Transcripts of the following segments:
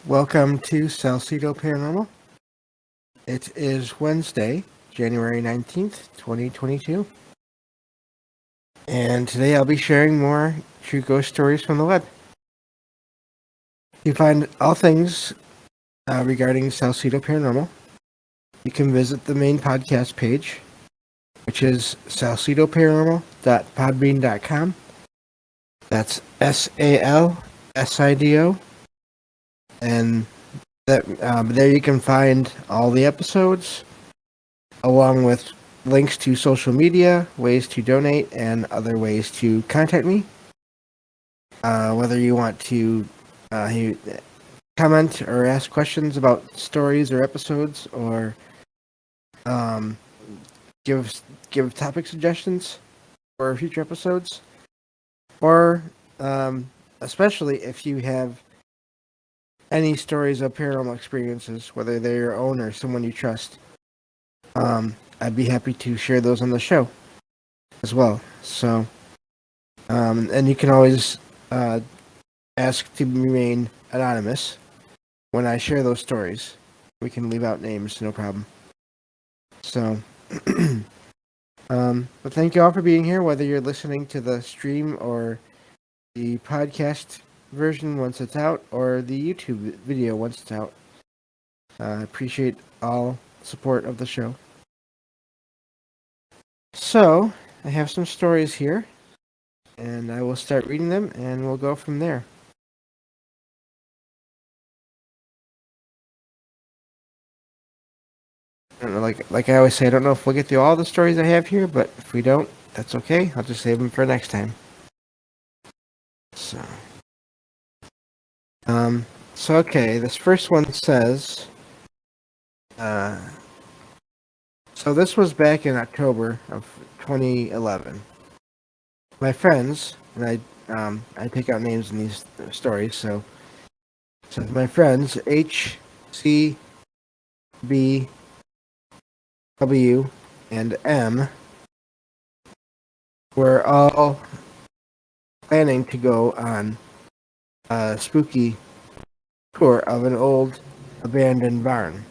Welcome to Salcedo Paranormal. It is Wednesday, January 19th, 2022. And today I'll be sharing more true ghost stories from the web. You find all things regarding Salcedo Paranormal. You can visit the main podcast page, which is salcedoparanormal.podbean.com. That's SALSIDO. And there you can find all the episodes, along with links to social media, ways to donate, and other ways to contact me. Whether you want to comment or ask questions about stories or episodes, or give topic suggestions for future episodes, or especially if you have any stories of paranormal experiences, whether they're your own or someone you trust. I'd be happy to share those on the show as well. So, and you can always ask to remain anonymous when I share those stories. We can leave out names, no problem. So, but thank you all for being here, whether you're listening to the stream or the podcast version once it's out, or the YouTube video once it's out. I appreciate all support of the show. So, I have some stories here, and I will start reading them, and we'll go from there. I don't know, like I always say, I don't know if we'll get through all the stories I have here, but if we don't, that's okay. I'll just save them for next time. So okay, this first one says, so this was back in October of 2011. My friends, and I take out names in these stories, so my friends, H, C, B, W, and M, were all planning to go on a spooky tour of an old abandoned barn.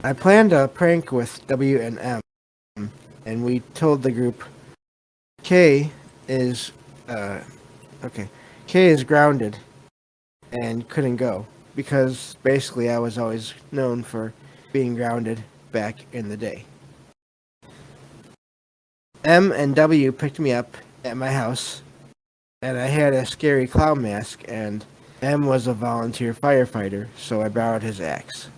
I planned a prank with W and M, and we told the group K is grounded and couldn't go, because basically I was always known for being grounded back in the day. M and W picked me up at my house, and I had a scary clown mask, and M was a volunteer firefighter, so I borrowed his axe.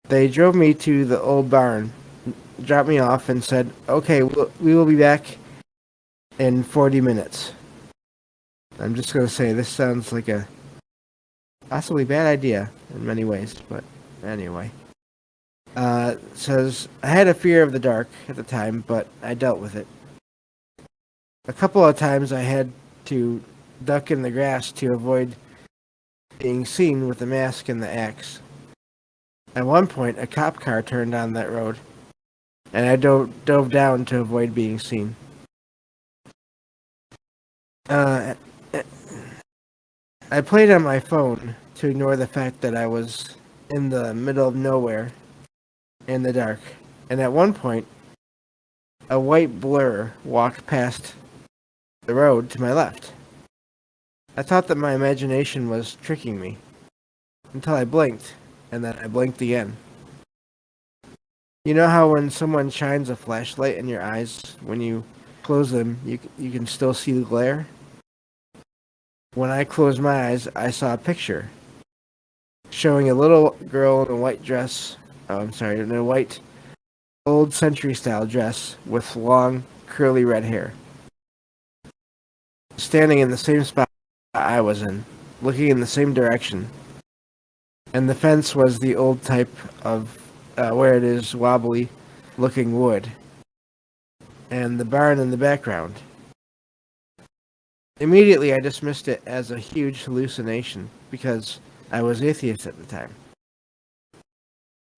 They drove me to the old barn, dropped me off, and said, okay, we will be back in 40 minutes. I'm just going to say, this sounds like a possibly bad idea in many ways, but anyway. Says, I had a fear of the dark at the time, but I dealt with it. A couple of times I had to duck in the grass to avoid being seen with the mask and the axe. At one point, a cop car turned on that road, and I dove down to avoid being seen. I played on my phone to ignore the fact that I was in the middle of nowhere in the dark, and at one point, a white blur walked past the road to my left. I thought that my imagination was tricking me, until I blinked, and then I blinked again. You know how when someone shines a flashlight in your eyes, when you close them, you can still see the glare? When I closed my eyes, I saw a picture showing a little girl in a white dress, in a white old century style dress with long curly red hair, standing in the same spot I was in, looking in the same direction. And the fence was the old type of where it is wobbly looking wood, and the barn in the background. Immediately I dismissed it as a huge hallucination, because I was atheist at the time.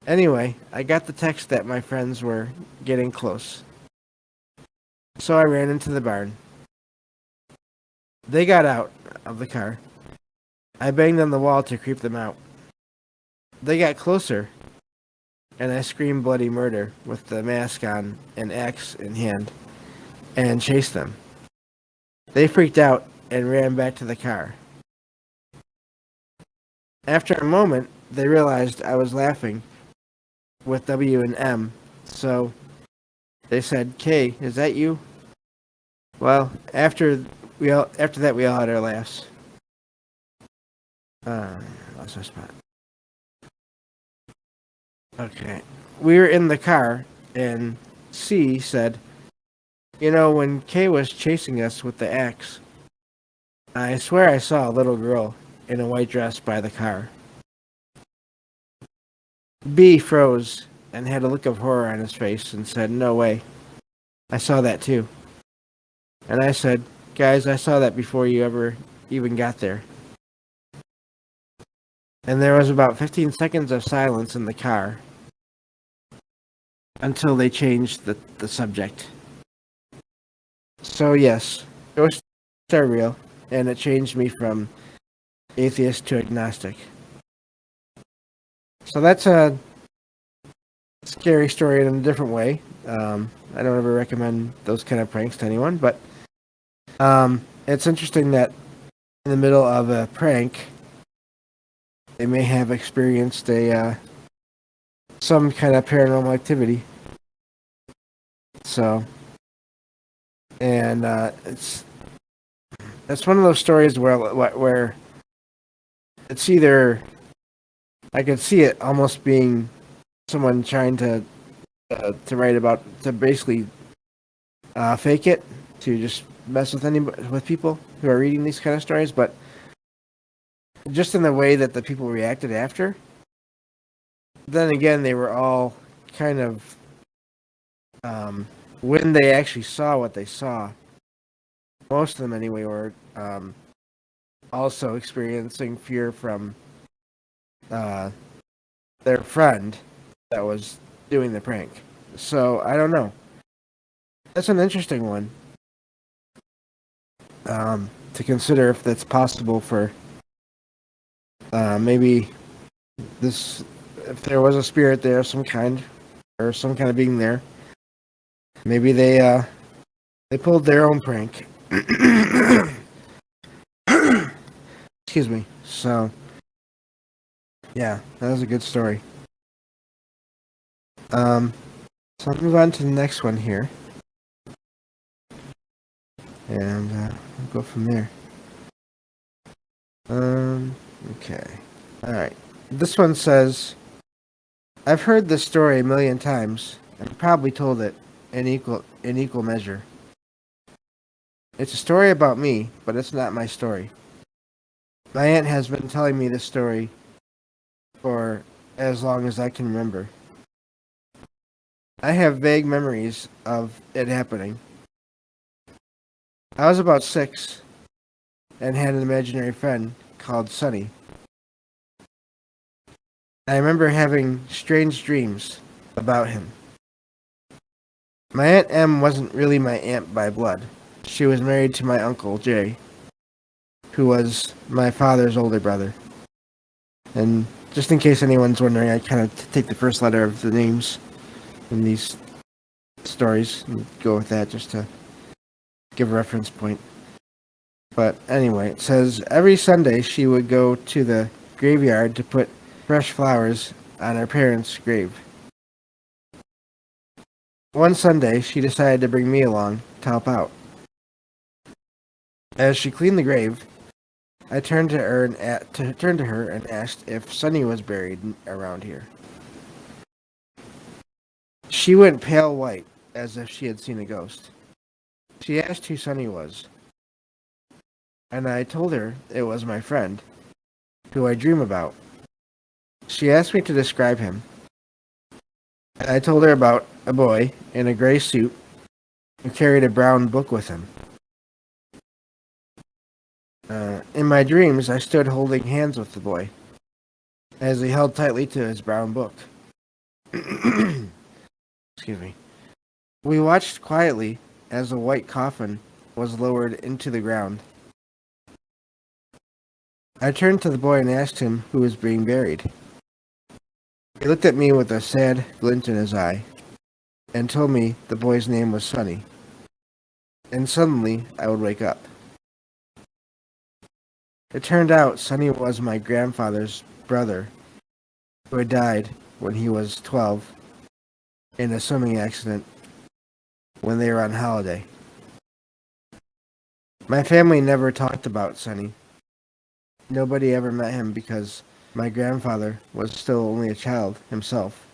Anyway, I got the text that my friends were getting close, so I ran into the barn. They got out of the car, I banged on the wall to creep them out. They got closer, and I screamed bloody murder with the mask on and axe in hand and chased them. They freaked out and ran back to the car. After a moment, they realized I was laughing with W and M, so they said, "Kay, is that you?" Well, after that we all had our laughs. Lost our spot. Okay. We were in the car, and C said, "You know, when Kay was chasing us with the axe, I swear I saw a little girl in a white dress by the car." B froze and had a look of horror on his face and said, "No way. I saw that too." And I said, "Guys, I saw that before you ever even got there." And there was about 15 seconds of silence in the car until they changed the subject. So yes, ghosts are real, and it changed me from atheist to agnostic. So that's a scary story in a different way. I don't ever recommend those kind of pranks to anyone, but it's interesting that in the middle of a prank, they may have experienced a some kind of paranormal activity. So, and it's one of those stories where it's either I could see it almost being someone trying to write about to basically fake it to just mess with people who are reading these kind of stories, but just in the way that the people reacted after. Then again, they were all kind of when they actually saw what they saw. Most of them, anyway, were also experiencing fear from their friend that was doing the prank. So I don't know. That's an interesting one to consider if that's possible for maybe this. If there was a spirit there of some kind or some kind of being there, maybe they pulled their own prank. Excuse me. So yeah, that was a good story. So I'll move on to the next one here. And we'll go from there. Okay. Alright. This one says, "I've heard this story a million times and probably told it in equal measure. It's a story about me, but it's not my story. My aunt has been telling me this story for as long as I can remember. I have vague memories of it happening. I was about 6 and had an imaginary friend called Sunny. I remember having strange dreams about him. My Aunt M wasn't really my aunt by blood. She was married to my uncle Jay, who was my father's older brother. And just in case anyone's wondering, I kind of take the first letter of the names in these stories and go with that just to give a reference point. But anyway, it says every Sunday she would go to the graveyard to put fresh flowers on her parents' grave. One Sunday, she decided to bring me along to help out. As she cleaned the grave, I turned to her and asked if Sunny was buried around here. She went pale white, as if she had seen a ghost. She asked who Sunny was, and I told her it was my friend, who I dream about. She asked me to describe him. I told her about a boy in a gray suit who carried a brown book with him. In my dreams, I stood holding hands with the boy as he held tightly to his brown book. Excuse me. We watched quietly as a white coffin was lowered into the ground. I turned to the boy and asked him who was being buried. He looked at me with a sad glint in his eye and told me the boy's name was Sonny. And suddenly, I would wake up. It turned out Sonny was my grandfather's brother, who had died when he was 12 in a swimming accident when they were on holiday. My family never talked about Sonny. Nobody ever met him because my grandfather was still only a child himself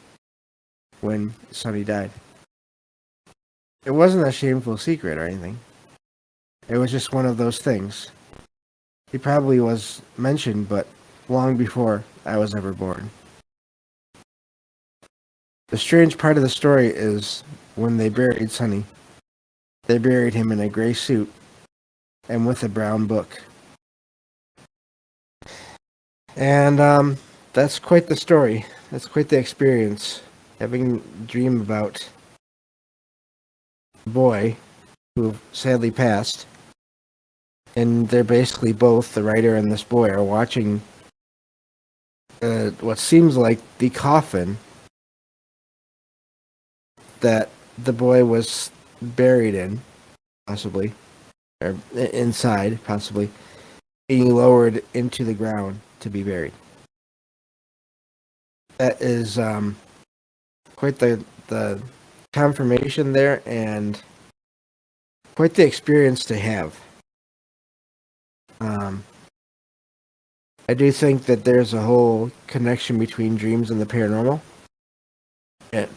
when Sonny died. It wasn't a shameful secret or anything. It was just one of those things. He probably was mentioned, but long before I was ever born. The strange part of the story is when they buried Sonny, they buried him in a gray suit and with a brown book. And that's quite the story. That's quite the experience. Having a dream about a boy who sadly passed, and they're basically both, the writer and this boy, are watching what seems like the coffin that the boy was buried in, possibly, or inside, possibly, being lowered into the ground to be buried. That is quite the confirmation there, and quite the experience to have. I do think that there's a whole connection between dreams and the paranormal.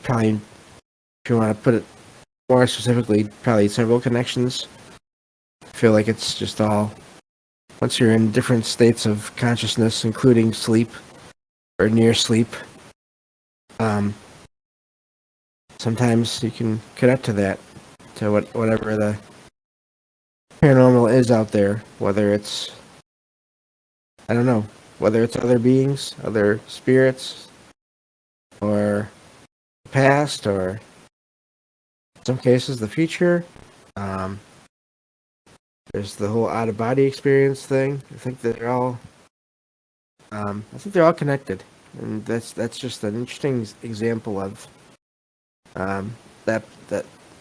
Probably, if you want to put it more specifically, probably several connections. I feel like it's just all, once you're in different states of consciousness, including sleep or near sleep, sometimes you can connect to that, to whatever the paranormal is out there, whether it's, I don't know, whether it's other beings, other spirits, or the past, or in some cases the future. There's the whole out-of-body experience thing. I think they're all, connected, and that's just an interesting example of that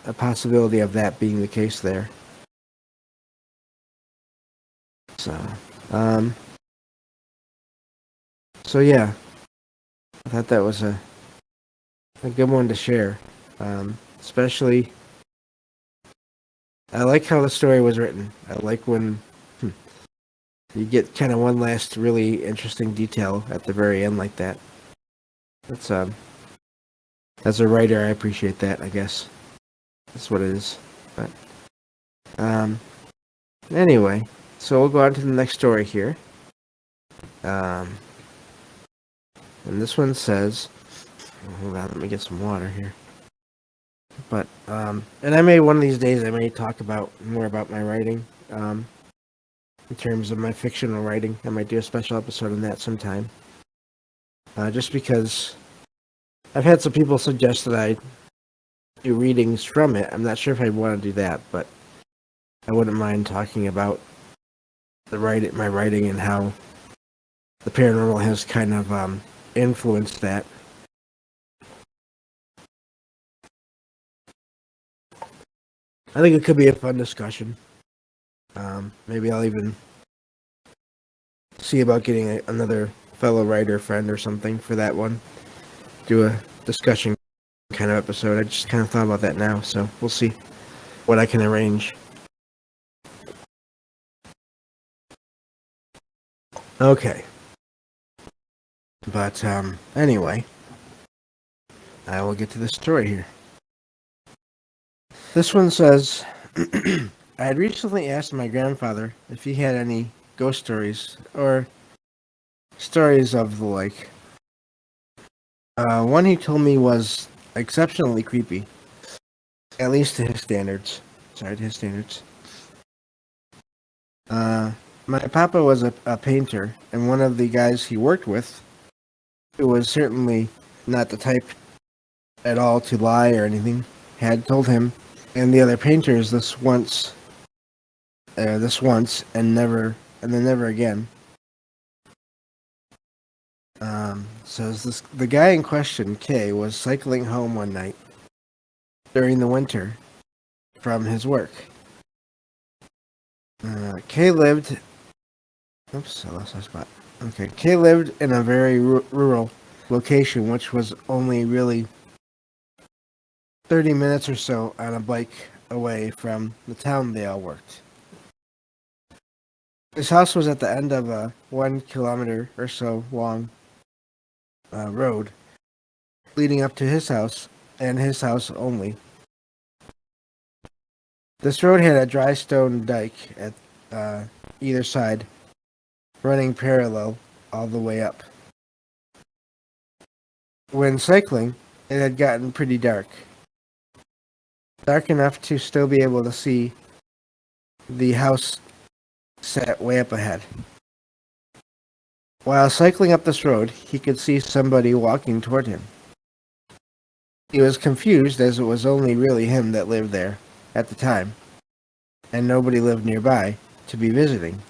a possibility of that being the case there. So yeah, I thought that was a good one to share. Especially, I like how the story was written. I like when you get kind of one last really interesting detail at the very end like that. That's as a writer, I appreciate that. I guess that's what it is. But anyway, so we'll go on to the next story here. And this one says, hold on, let me get some water here. But and I may, one of these days, I may talk about more about my writing. In terms of my fictional writing, I might do a special episode on that sometime. Just because I've had some people suggest that I do readings from it. I'm not sure if I want to do that, but I wouldn't mind talking about my writing and how the paranormal has kind of influenced that. I think it could be a fun discussion. Maybe I'll even see about getting another fellow writer friend or something for that one. Do a discussion kind of episode. I just kind of thought about that now, so we'll see what I can arrange. Okay. But anyway, I will get to the story here. This one says, I had recently asked my grandfather if he had any ghost stories or stories of the like. One he told me was exceptionally creepy, at least to his standards. Sorry, to his standards. My papa was a painter, and one of the guys he worked with, who was certainly not the type at all to lie or anything, had told him and the other painters this once, and then never again, Says the guy in question, Kay, was cycling home one night during the winter from his work. Kay lived. Oops, I lost my spot. Okay, Kay lived in a very rural location, which was only really 30 minutes or so on a bike away from the town they all worked. His house was at the end of a 1 kilometer or so long road leading up to his house and his house only. This road had a dry stone dike at either side, running parallel all the way up. When cycling, it had gotten pretty dark. Dark enough to still be able to see the house set way up ahead. While cycling up this road, he could see somebody walking toward him. He was confused as it was only really him that lived there at the time, and nobody lived nearby to be visiting.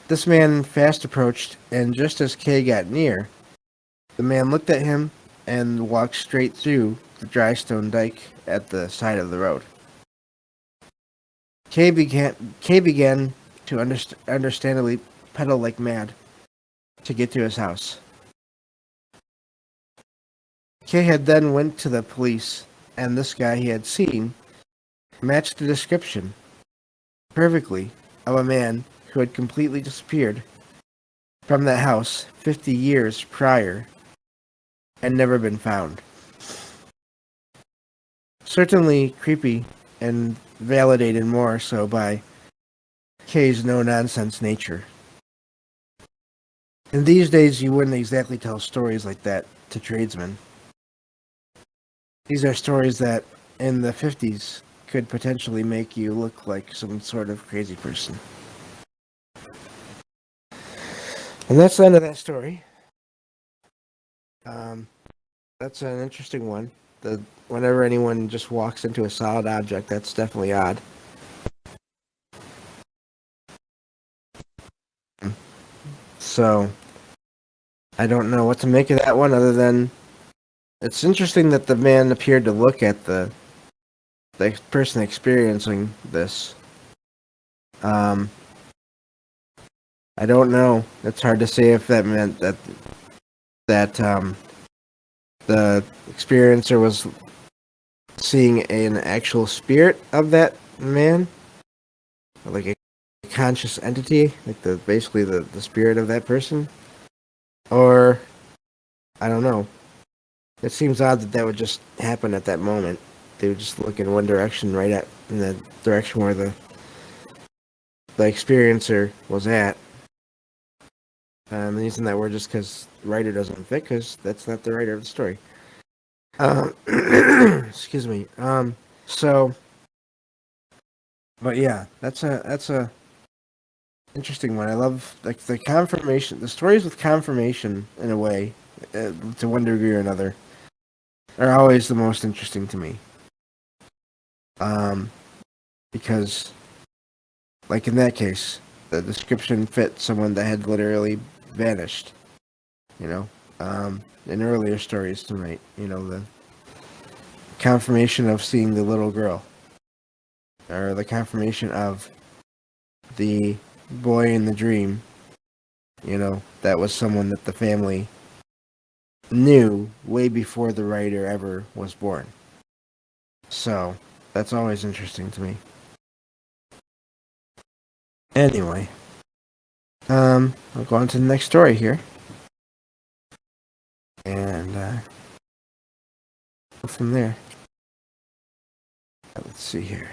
This man fast approached, and just as Kay got near, the man looked at him and walked straight through the dry stone dike at the side of the road. Kay began to understandably pedal like mad to get to his house. Kay had then went to the police, and this guy he had seen matched the description perfectly of a man who had completely disappeared from that house 50 years prior and never been found. Certainly creepy and validated more so by Kay's no-nonsense nature. In these days, you wouldn't exactly tell stories like that to tradesmen. These are stories that, in the 50s, could potentially make you look like some sort of crazy person. And that's the end of that story. That's an interesting one. Whenever anyone just walks into a solid object, that's definitely odd. So, I don't know what to make of that one other than it's interesting that the man appeared to look at the person experiencing this. I don't know. It's hard to say if that meant that the experiencer was seeing an actual spirit of that man, like a conscious entity, like basically the spirit of that person, or I don't know. It seems odd that would just happen at that moment. They would just look in one direction, in the direction where the experiencer was at. The reason that word just because writer doesn't fit, because that's not the writer of the story. Excuse me. So, but yeah, that's a interesting one. I love like the confirmation, the stories with confirmation in a way, to one degree or another, are always the most interesting to me. Because, like in that case, the description fit someone that had literally vanished. You know, in earlier stories tonight, the confirmation of seeing the little girl, or the confirmation of the boy in the dream, that was someone that the family knew way before the writer ever was born. So, that's always interesting to me. Anyway, I'll go on to the next story here. And go from there. Let's see here.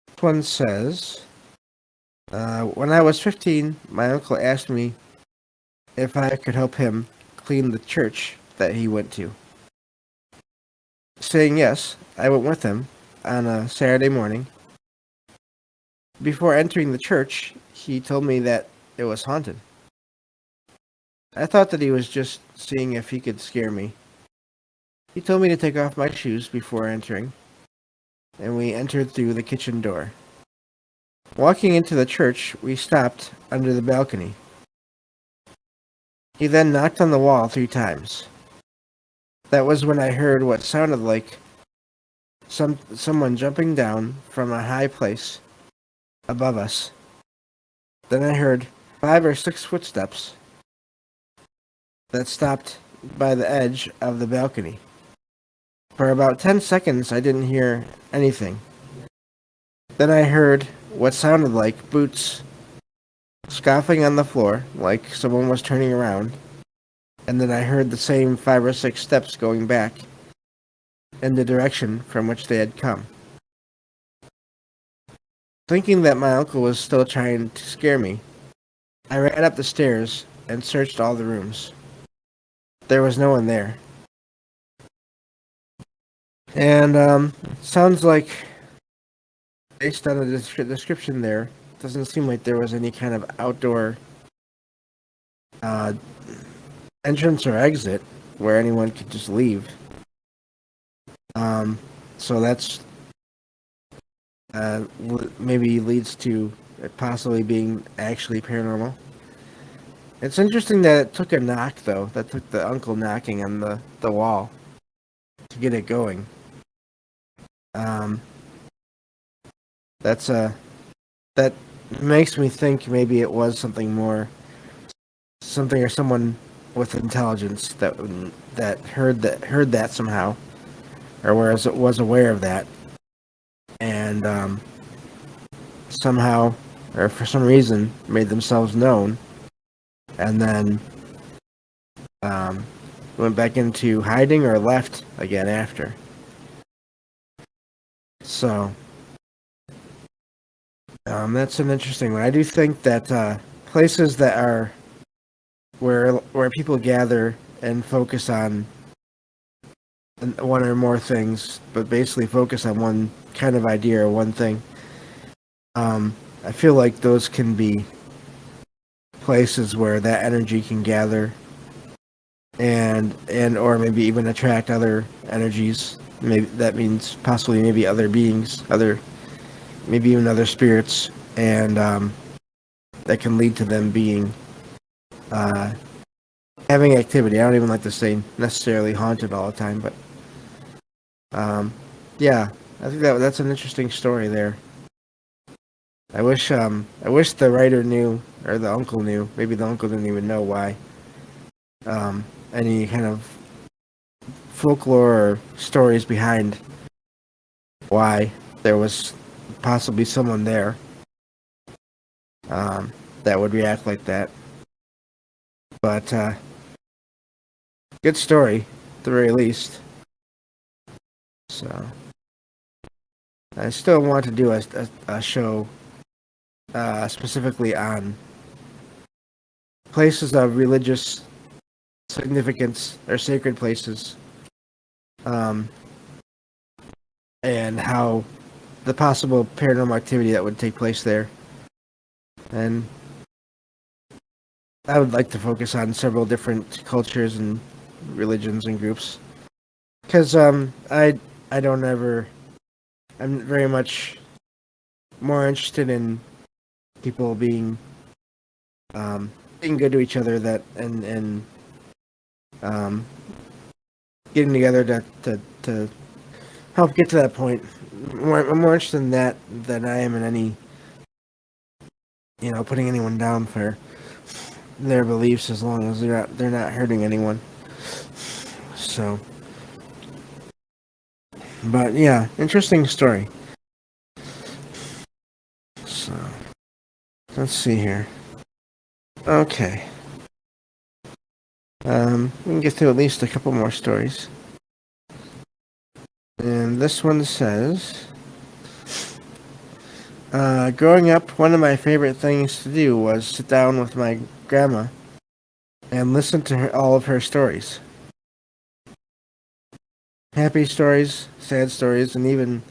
This one says, when I was 15, my uncle asked me if I could help him clean the church that he went to. Saying yes, I went with him on a Saturday morning. Before entering the church, he told me that it was haunted. I thought that he was just seeing if he could scare me. He told me to take off my shoes before entering, and we entered through the kitchen door. Walking into the church, we stopped under the balcony. He then knocked on the wall 3 times. That was when I heard what sounded like someone jumping down from a high place above us. Then I heard 5 or 6 footsteps that stopped by the edge of the balcony. For about 10 seconds, I didn't hear anything. Then I heard what sounded like boots scuffing on the floor, like someone was turning around. And then I heard the same 5 or 6 steps going back in the direction from which they had come. Thinking that my uncle was still trying to scare me, I ran up the stairs and searched all the rooms. There was no one there. And sounds like, based on the description there, doesn't seem like there was any kind of outdoor entrance or exit where anyone could just leave. So that's maybe leads to it possibly being actually paranormal. It's interesting that it took a knock, though. That took the uncle knocking on the wall to get it going. That makes me think maybe it was something or someone with intelligence that heard that somehow, or was aware of that, and somehow or for some reason made themselves known, and then went back into hiding or left again after. So that's an interesting one. I do think that places that are where people gather and focus on one or more things, but basically focus on one kind of idea or one thing. I feel like those can be places where that energy can gather and or maybe even attract other energies. Maybe that means possibly maybe other beings, maybe even other spirits, and that can lead to them being having activity. I don't even like to say necessarily haunted all the time, but yeah, I think that's an interesting story there. I wish the writer knew, or the uncle knew. Maybe the uncle didn't even know why. Any kind of folklore or stories behind why there was possibly someone there that would react like that. But good story, at the very least. So I still want to do a show specifically on places of religious significance or sacred places, and how the possible paranormal activity that would take place there. And I would like to focus on several different cultures and religions and groups, because I don't ever. I'm very much more interested in people being good to each other, that and getting together to help get to that point. I'm more interested in that than I am in any, putting anyone down for their beliefs, as long as they're not hurting anyone. So, but yeah, interesting story. So, let's see here. Okay. We can get through at least a couple more stories. And this one says, growing up, one of my favorite things to do was sit down with my grandma and listen to all of her stories. Happy stories, sad stories, and even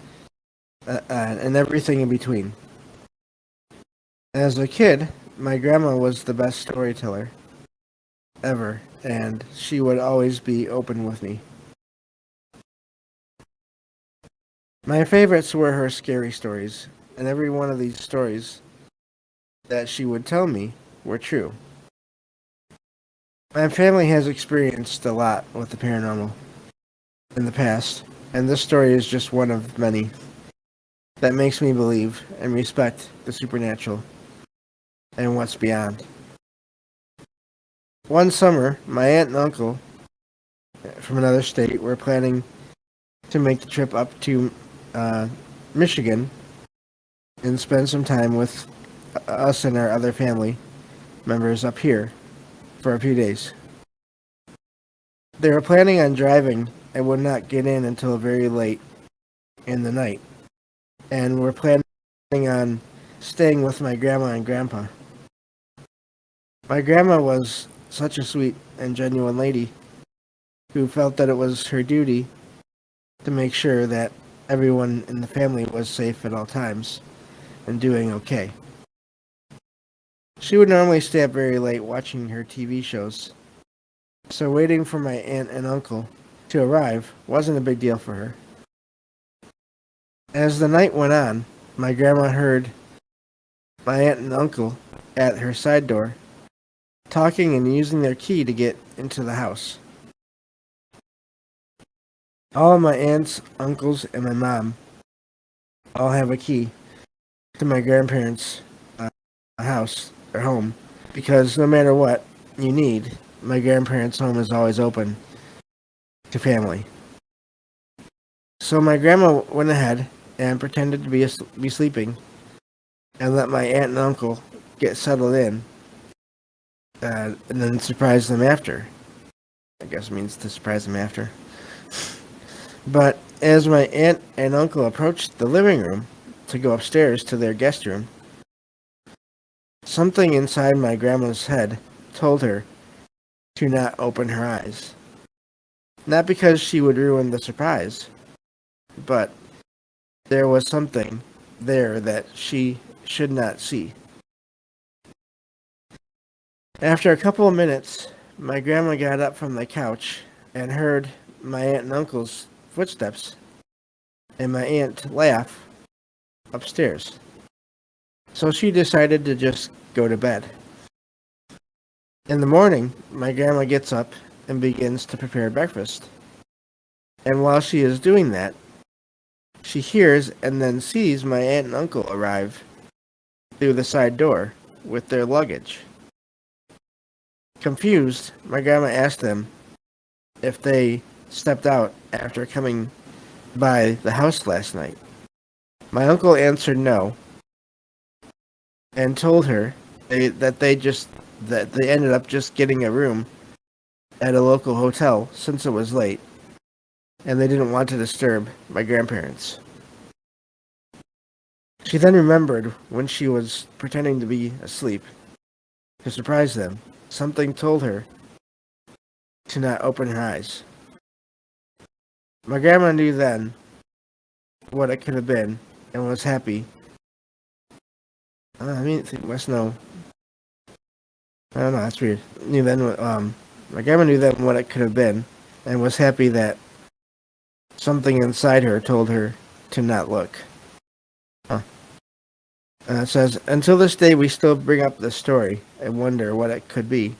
and everything in between. As a kid, my grandma was the best storyteller ever, and she would always be open with me. My favorites were her scary stories, and every one of these stories that she would tell me were true. My family has experienced a lot with the paranormal in the past, and this story is just one of many that makes me believe and respect the supernatural and what's beyond. One summer, my aunt and uncle from another state were planning to make the trip up to uh, Michigan and spend some time with us and our other family members up here for a few days. They were planning on driving and would not get in until very late in the night, and were planning on staying with my grandma and grandpa. My grandma was such a sweet and genuine lady who felt that it was her duty to make sure that everyone in the family was safe at all times and doing okay. She would normally stay up very late watching her TV shows, so waiting for my aunt and uncle to arrive wasn't a big deal for her. As the night went on, my grandma heard my aunt and uncle at her side door talking and using their key to get into the house. All of my aunts, uncles, and my mom all have a key to my grandparents' house, their home, because no matter what you need, my grandparents' home is always open to family. So my grandma went ahead and pretended to be sleeping and let my aunt and uncle get settled in, and then surprise them after. I guess it means to surprise them after. But as my aunt and uncle approached the living room to go upstairs to their guest room, something inside my grandma's head told her to not open her eyes. Not because she would ruin the surprise, but there was something there that she should not see. After a couple of minutes, my grandma got up from the couch and heard my aunt and uncle's footsteps and my aunt laugh upstairs. So she decided to just go to bed. In the morning, my grandma gets up and begins to prepare breakfast. And while she is doing that, she hears and then sees my aunt and uncle arrive through the side door with their luggage. Confused, my grandma asked them if they stepped out after coming by the house last night. My uncle answered no and told her that they ended up just getting a room at a local hotel since it was late and they didn't want to disturb my grandparents. She then remembered when she was pretending to be asleep to surprise them. Something told her to not open her eyes. My grandma knew then what it could have been and was happy. It must know. I don't know, that's weird. My grandma knew then what it could have been and was happy that something inside her told her to not look. It says, until this day we still bring up this story and wonder what it could be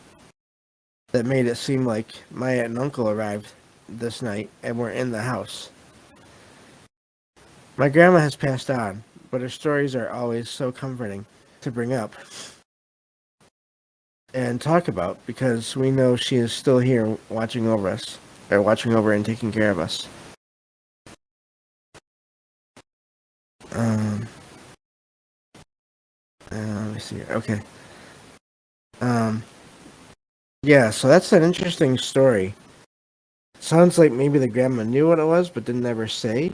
that made it seem like my aunt and uncle arrived this night and were in the house. My grandma has passed on, but her stories are always so comforting to bring up and talk about because we know she is still here watching over us, or watching over and taking care of us. Let me see here. Okay. Yeah, so that's an interesting story. Sounds like maybe the grandma knew what it was, but didn't ever say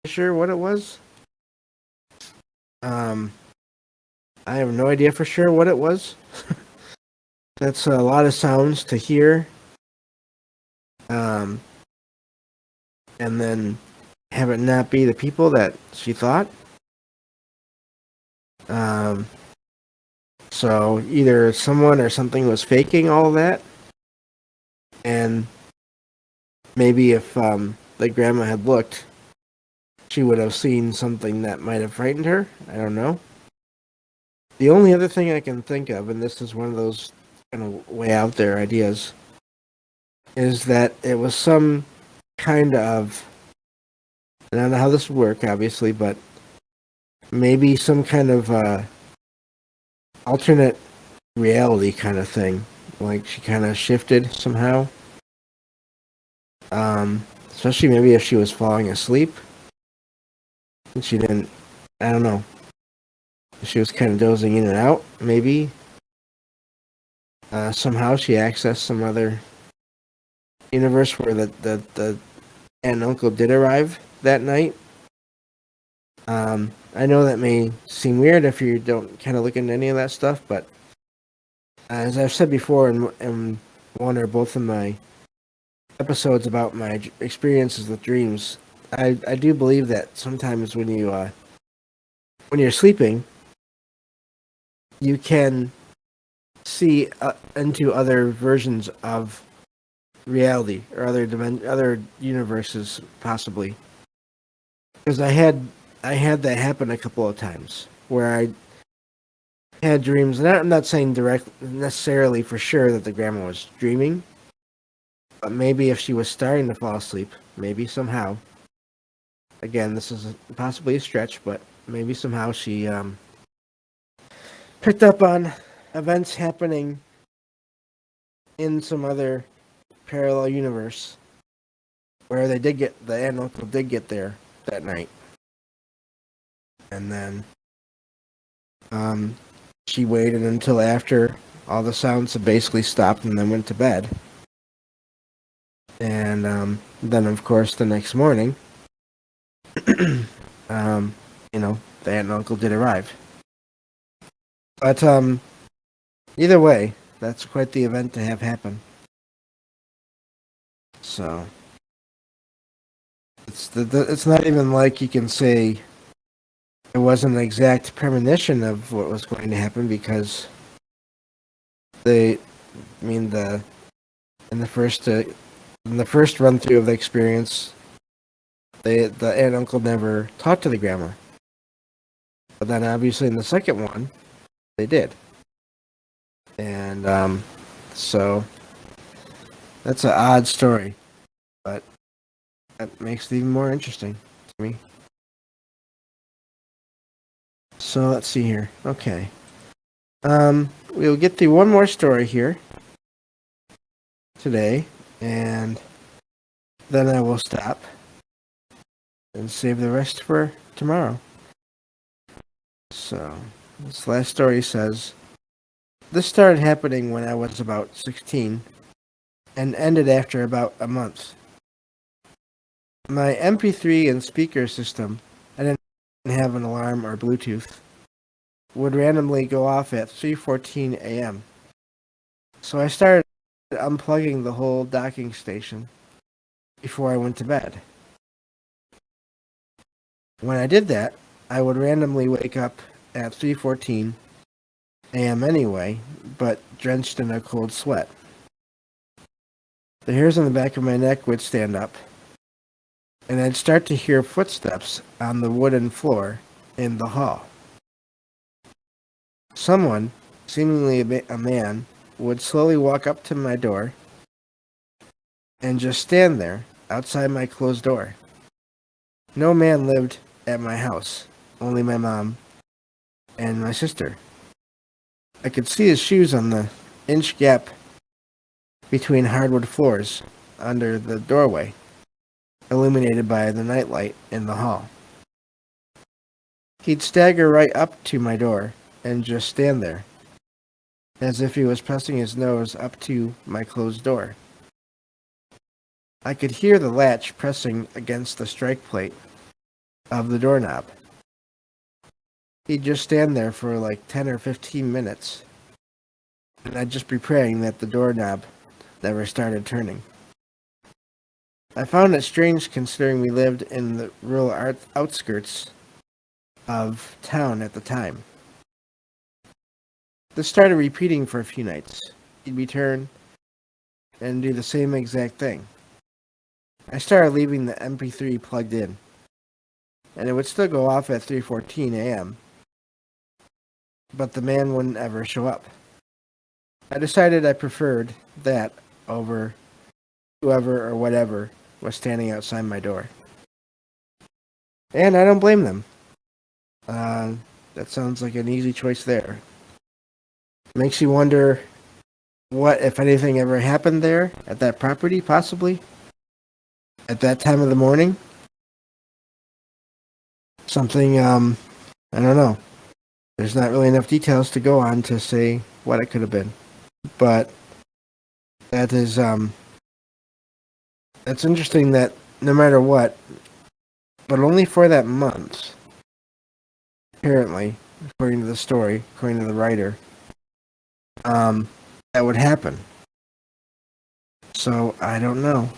sure what it was. I have no idea for sure what it was. That's a lot of sounds to hear. And then have it not be the people that she thought. So either someone or something was faking all that. And maybe if the grandma had looked she would have seen something that might have frightened her. I don't know. The only other thing I can think of, and this is one of those kind of way out there ideas, is that it was some kind of, I don't know how this would work, obviously, but maybe some kind of alternate reality kind of thing. Like she kind of shifted somehow. Especially maybe if she was falling asleep. And she didn't, I don't know. She was kind of dozing in and out, maybe. Somehow she accessed some other universe where the aunt and uncle did arrive that night. I know that may seem weird if you don't kind of look into any of that stuff, but as I've said before in one or both of my episodes about my experiences with dreams, I do believe that sometimes when you're sleeping, you can see into other versions of reality or other universes possibly. Because I had that happen a couple of times where I had dreams, and I'm not saying necessarily for sure that the grandma was dreaming, but maybe if she was starting to fall asleep, maybe somehow. Again, this is possibly a stretch, but maybe somehow she picked up on events happening in some other parallel universe where the aunt and uncle did get there that night, and then she waited until after all the sounds had basically stopped, and then went to bed. And then, of course, the next morning, um, the aunt and uncle did arrive. But either way, that's quite the event to have happen. So it's not even like you can say it wasn't an exact premonition of what was going to happen, because I mean in the first run through of the experience, the aunt and uncle never talked to the grandma. But then obviously in the second one, they did. And so that's an odd story, but that makes it even more interesting to me. So let's see here. Okay. We'll get through one more story here today, and then I will stop and save the rest for tomorrow. So, this last story says, this started happening when I was about 16 and ended after about a month. My MP3 and speaker system, I didn't have an alarm or Bluetooth, would randomly go off at 3:14 a.m. So I started unplugging the whole docking station before I went to bed. When I did that, I would randomly wake up at 3:14 a.m. anyway, but drenched in a cold sweat. The hairs on the back of my neck would stand up, and I'd start to hear footsteps on the wooden floor in the hall. Someone, seemingly a man, would slowly walk up to my door and just stand there outside my closed door. No man lived at my house, only my mom and my sister. I could see his shoes on the inch gap between hardwood floors under the doorway, illuminated by the nightlight in the hall. He'd stagger right up to my door and just stand there, as if he was pressing his nose up to my closed door. I could hear the latch pressing against the strike plate of the doorknob. He'd just stand there for like 10 or 15 minutes, and I'd just be praying that the doorknob never started turning. I found it strange considering we lived in the rural outskirts of town at the time. This started repeating for a few nights. He'd return and do the same exact thing. I started leaving the MP3 plugged in. and it would still go off at 3:14 a.m., but the man wouldn't ever show up. I decided I preferred that over whoever or whatever was standing outside my door. And I don't blame them. That sounds like an easy choice there. Makes you wonder what, if anything, ever happened there at that property, possibly, at that time of the morning. Something, I don't know. There's not really enough details to go on to say what it could have been. But that is, that's interesting that no matter what, but only for that month, apparently, according to the story, according to the writer, that would happen. So, I don't know.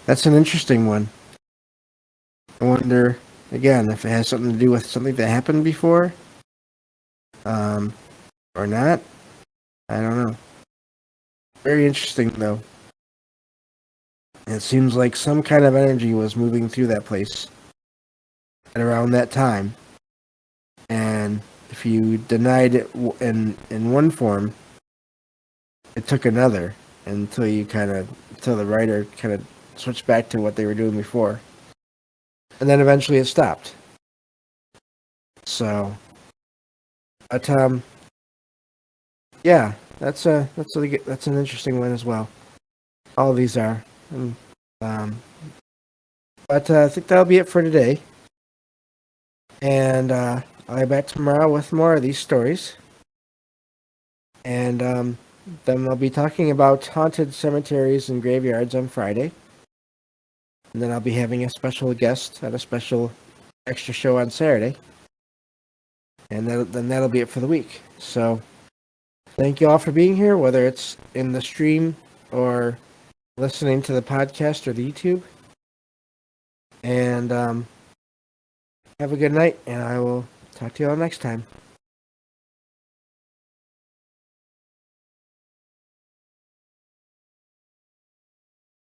That's an interesting one. I wonder, again, if it has something to do with something that happened before, or not. I don't know. Very interesting, though. It seems like some kind of energy was moving through that place at around that time. And if you denied it in one form, it took another until the writer kind of switched back to what they were doing before. And then eventually it stopped. So, but yeah, that's an interesting one as well. All of these are. But I think that'll be it for today. And I'll be back tomorrow with more of these stories. And then I'll be talking about haunted cemeteries and graveyards on Friday. And then I'll be having a special guest at a special extra show on Saturday. And then that'll be it for the week. So thank you all for being here, whether it's in the stream or listening to the podcast or the YouTube. And have a good night, and I will talk to you all next time.